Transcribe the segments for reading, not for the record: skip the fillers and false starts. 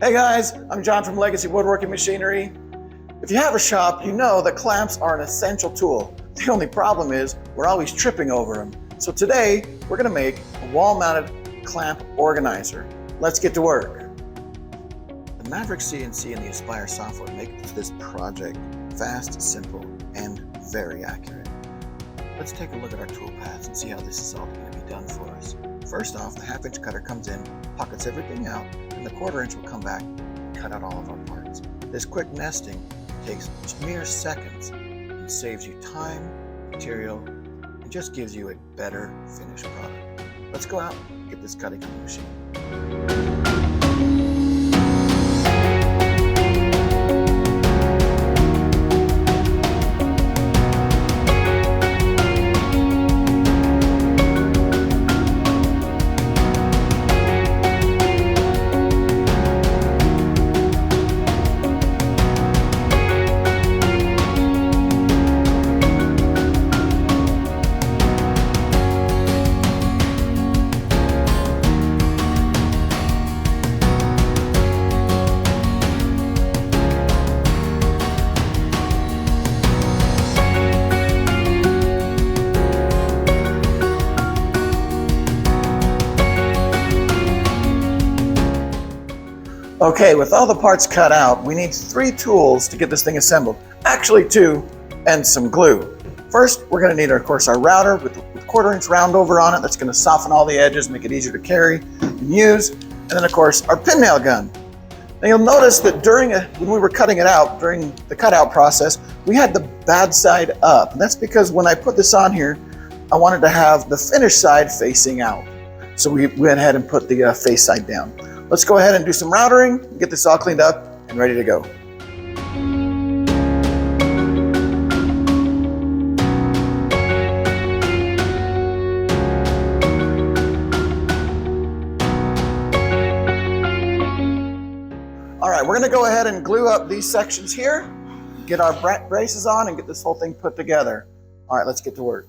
Hey guys, I'm John from Legacy Woodworking Machinery. If you have a shop, you know that clamps are an essential tool. The only problem is we're always tripping over them. So today, we're gonna make a wall-mounted clamp organizer. Let's get to work. The Maverick CNC and the Aspire software make this project fast, simple, and very accurate. Let's take a look at our tool paths and see how this is all gonna be done for us. First off, the 1/2-inch cutter comes in, pockets everything out, and the 1/4-inch will come back and cut out all of our parts. This quick nesting takes mere seconds and saves you time, material, and just gives you a better finished product. Let's go out and get this cutting on the machine. Okay, with all the parts cut out, we need 3 tools to get this thing assembled. Actually 2, and some glue. First, we're gonna need, of course, our router with 1/4-inch round over on it. That's gonna soften all the edges, make it easier to carry and use. And then, of course, our pin nail gun. Now you'll notice that when we were cutting it out, during the cutout process, we had the bad side up. And that's because when I put this on here, I wanted to have the finished side facing out. So we went ahead and put the face side down. Let's go ahead and do some routering and get this all cleaned up and ready to go. All right, we're gonna go ahead and glue up these sections here, get our braces on, and get this whole thing put together. All right, let's get to work.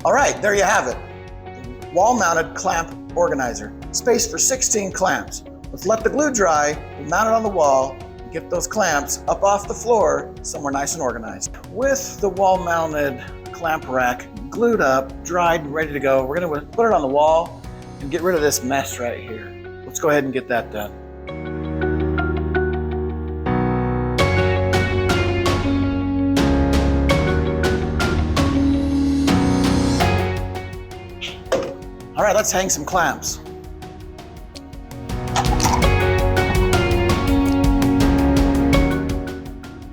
All right, there you have it. Wall-mounted clamp organizer. Space for 16 clamps. Let's let the glue dry, mount it on the wall, and get those clamps up off the floor somewhere nice and organized. With the wall-mounted clamp rack glued up, dried, and ready to go, we're gonna put it on the wall and get rid of this mess right here. Let's go ahead and get that done. All right, let's hang some clamps.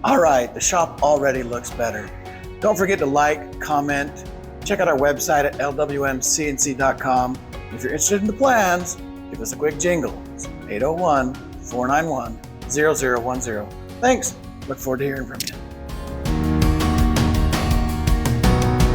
All right, the shop already looks better. Don't forget to like, comment, check out our website at lwmcnc.com. If you're interested in the plans, give us a quick jingle. It's 801-491-0010. Thanks, look forward to hearing from you.